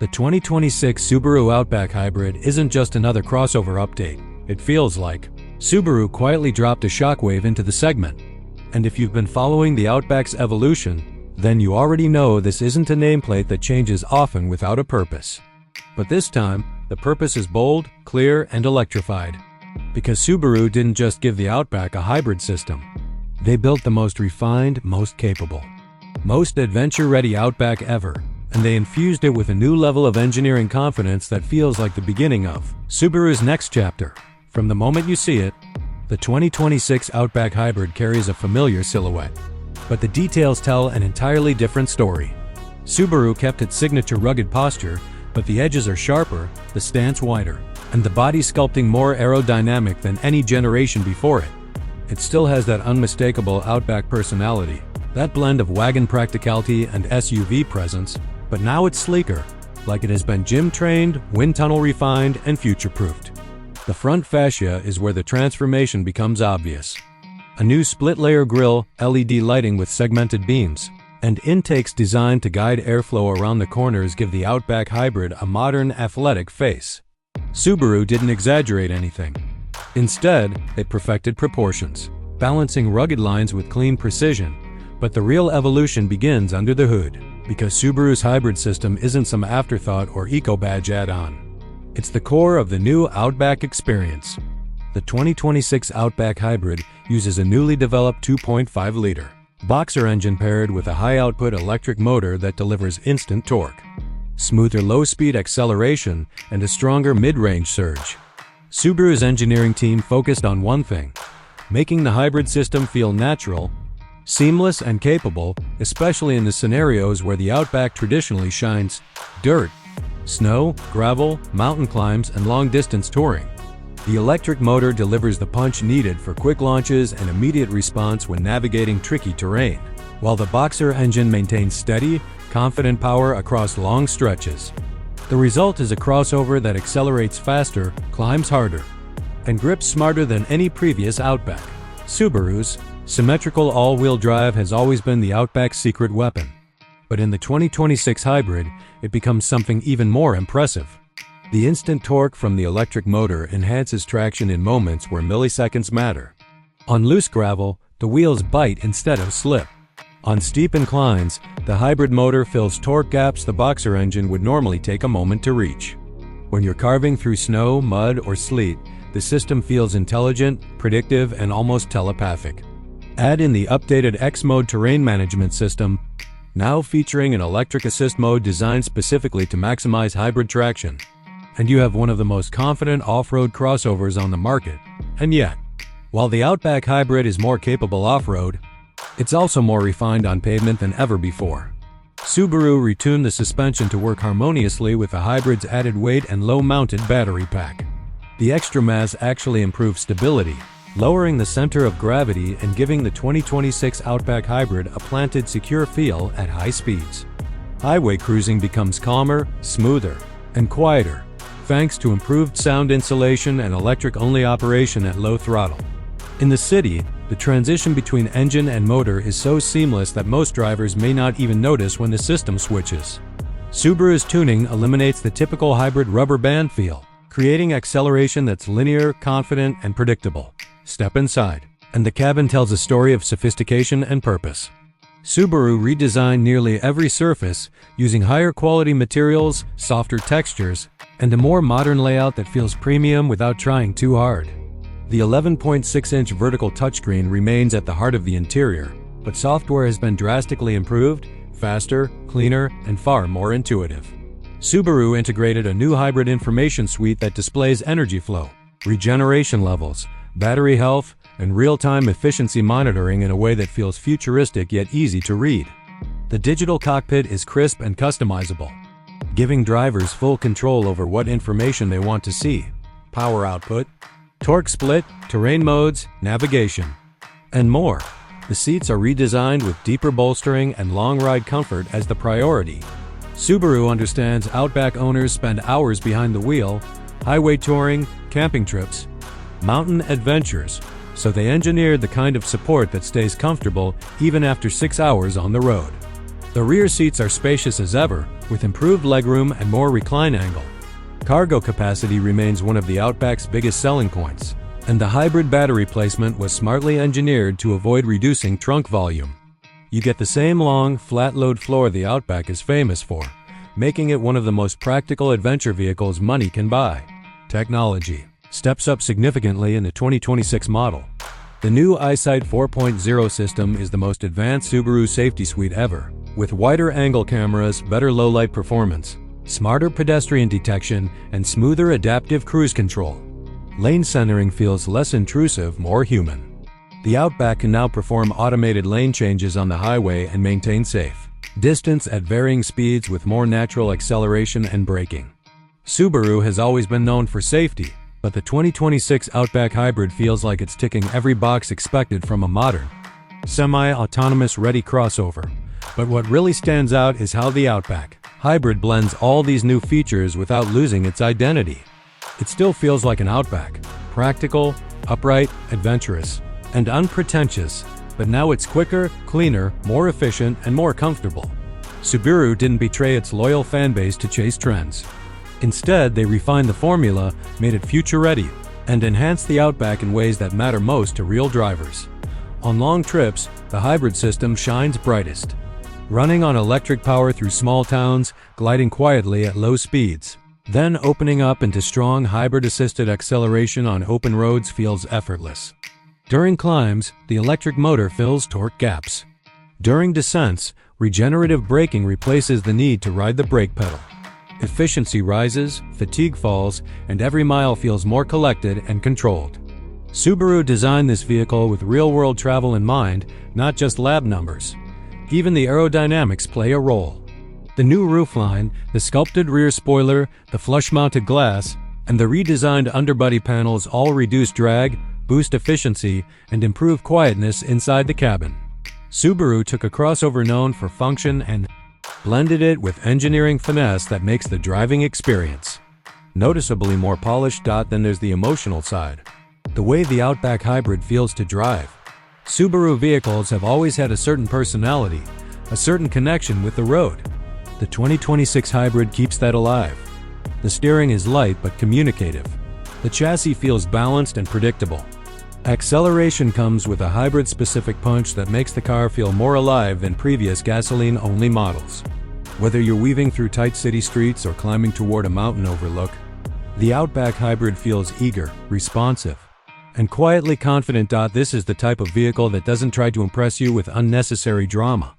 The 2026 Subaru Outback Hybrid isn't just another crossover update. It feels like Subaru quietly dropped a shockwave into the segment. And if you've been following the Outback's evolution, then you already know this isn't a nameplate that changes often without a purpose. But this time, the purpose is bold, clear, and electrified. Because Subaru didn't just give the Outback a hybrid system. They built the most refined, most capable, most adventure-ready Outback ever, and they infused it with a new level of engineering confidence that feels like the beginning of Subaru's next chapter. From the moment you see it, the 2026 Outback Hybrid carries a familiar silhouette. But the details tell an entirely different story. Subaru kept its signature rugged posture, but the edges are sharper, the stance wider, and the body sculpting more aerodynamic than any generation before it. It still has that unmistakable Outback personality, that blend of wagon practicality and SUV presence, but now it's sleeker, like it has been gym-trained, wind tunnel refined, and future-proofed. The front fascia is where the transformation becomes obvious. A new split-layer grille, LED lighting with segmented beams, and intakes designed to guide airflow around the corners give the Outback Hybrid a modern, athletic face. Subaru didn't exaggerate anything. Instead, they perfected proportions, balancing rugged lines with clean precision. But the real evolution begins under the hood, because Subaru's hybrid system isn't some afterthought or eco-badge add-on. It's the core of the new Outback experience. The 2026 Outback Hybrid uses a newly developed 2.5-liter boxer engine paired with a high-output electric motor that delivers instant torque, smoother low-speed acceleration, and a stronger mid-range surge. Subaru's engineering team focused on one thing: making the hybrid system feel natural, seamless, and capable, especially in the scenarios where the Outback traditionally shines: dirt, snow, gravel, mountain climbs, and long-distance touring. The electric motor delivers the punch needed for quick launches and immediate response when navigating tricky terrain, while the boxer engine maintains steady, confident power across long stretches. The result is a crossover that accelerates faster, climbs harder, and grips smarter than any previous Outback. Subaru's symmetrical all-wheel drive has always been the Outback's secret weapon. But in the 2026 Hybrid, it becomes something even more impressive. The instant torque from the electric motor enhances traction in moments where milliseconds matter. On loose gravel, the wheels bite instead of slip. On steep inclines, the hybrid motor fills torque gaps the boxer engine would normally take a moment to reach. When you're carving through snow, mud, or sleet, the system feels intelligent, predictive, and almost telepathic. Add in the updated X-Mode terrain management system, now featuring an electric assist mode designed specifically to maximize hybrid traction, and you have one of the most confident off-road crossovers on the market. And yet, while the Outback Hybrid is more capable off-road, it's also more refined on pavement than ever before. Subaru retuned the suspension to work harmoniously with the hybrid's added weight and low-mounted battery pack. The extra mass actually improves stability, lowering the center of gravity and giving the 2026 Outback Hybrid a planted, secure feel at high speeds. Highway cruising becomes calmer, smoother, and quieter, thanks to improved sound insulation and electric-only operation at low throttle. In the city, the transition between engine and motor is so seamless that most drivers may not even notice when the system switches. Subaru's tuning eliminates the typical hybrid rubber band feel, creating acceleration that's linear, confident, and predictable. Step inside, and the cabin tells a story of sophistication and purpose. Subaru redesigned nearly every surface, using higher quality materials, softer textures, and a more modern layout that feels premium without trying too hard. The 11.6-inch vertical touchscreen remains at the heart of the interior, but software has been drastically improved, faster, cleaner, and far more intuitive. Subaru integrated a new hybrid information suite that displays energy flow, regeneration levels, battery health, and real-time efficiency monitoring in a way that feels futuristic yet easy to read. The digital cockpit is crisp and customizable, giving drivers full control over what information they want to see: power output, torque split, terrain modes, navigation, and more. The seats are redesigned with deeper bolstering and long ride comfort as the priority. Subaru understands Outback owners spend hours behind the wheel, highway touring, camping trips, mountain adventures, so they engineered the kind of support that stays comfortable even after 6 hours on the road. The rear seats are spacious as ever, with improved legroom and more recline angle. Cargo capacity remains one of the Outback's biggest selling points, and the hybrid battery placement was smartly engineered to avoid reducing trunk volume. You get the same long, flat-load floor the Outback is famous for, making it one of the most practical adventure vehicles money can buy. Technology steps up significantly in the 2026 model. The new EyeSight 4.0 system is the most advanced Subaru safety suite ever, with wider angle cameras, better low-light performance, smarter pedestrian detection, and smoother adaptive cruise control. Lane centering feels less intrusive, more human. The Outback can now perform automated lane changes on the highway and maintain safe distance at varying speeds with more natural acceleration and braking. Subaru has always been known for safety, but the 2026 Outback Hybrid feels like it's ticking every box expected from a modern, semi-autonomous ready crossover. But what really stands out is how the Outback Hybrid blends all these new features without losing its identity. It still feels like an Outback, practical, upright, adventurous, and unpretentious, but now it's quicker, cleaner, more efficient, and more comfortable. Subaru didn't betray its loyal fanbase to chase trends. Instead, they refined the formula, made it future-ready, and enhanced the Outback in ways that matter most to real drivers. On long trips, the hybrid system shines brightest, running on electric power through small towns, gliding quietly at low speeds. Then opening up into strong hybrid-assisted acceleration on open roads feels effortless. During climbs, the electric motor fills torque gaps. During descents, regenerative braking replaces the need to ride the brake pedal. Efficiency rises, fatigue falls, and every mile feels more collected and controlled. Subaru designed this vehicle with real-world travel in mind, not just lab numbers. Even the aerodynamics play a role. The new roofline, the sculpted rear spoiler, the flush-mounted glass, and the redesigned underbody panels all reduce drag, boost efficiency, and improve quietness inside the cabin. Subaru took a crossover known for function and blended it with engineering finesse that makes the driving experience noticeably more polished. Then there's the emotional side. The way the Outback Hybrid feels to drive. Subaru vehicles have always had a certain personality, a certain connection with the road. The 2026 Hybrid keeps that alive. The steering is light but communicative. The chassis feels balanced and predictable. Acceleration comes with a hybrid-specific punch that makes the car feel more alive than previous gasoline-only models. Whether you're weaving through tight city streets or climbing toward a mountain overlook, the Outback Hybrid feels eager, responsive, and quietly confident. This is the type of vehicle that doesn't try to impress you with unnecessary drama.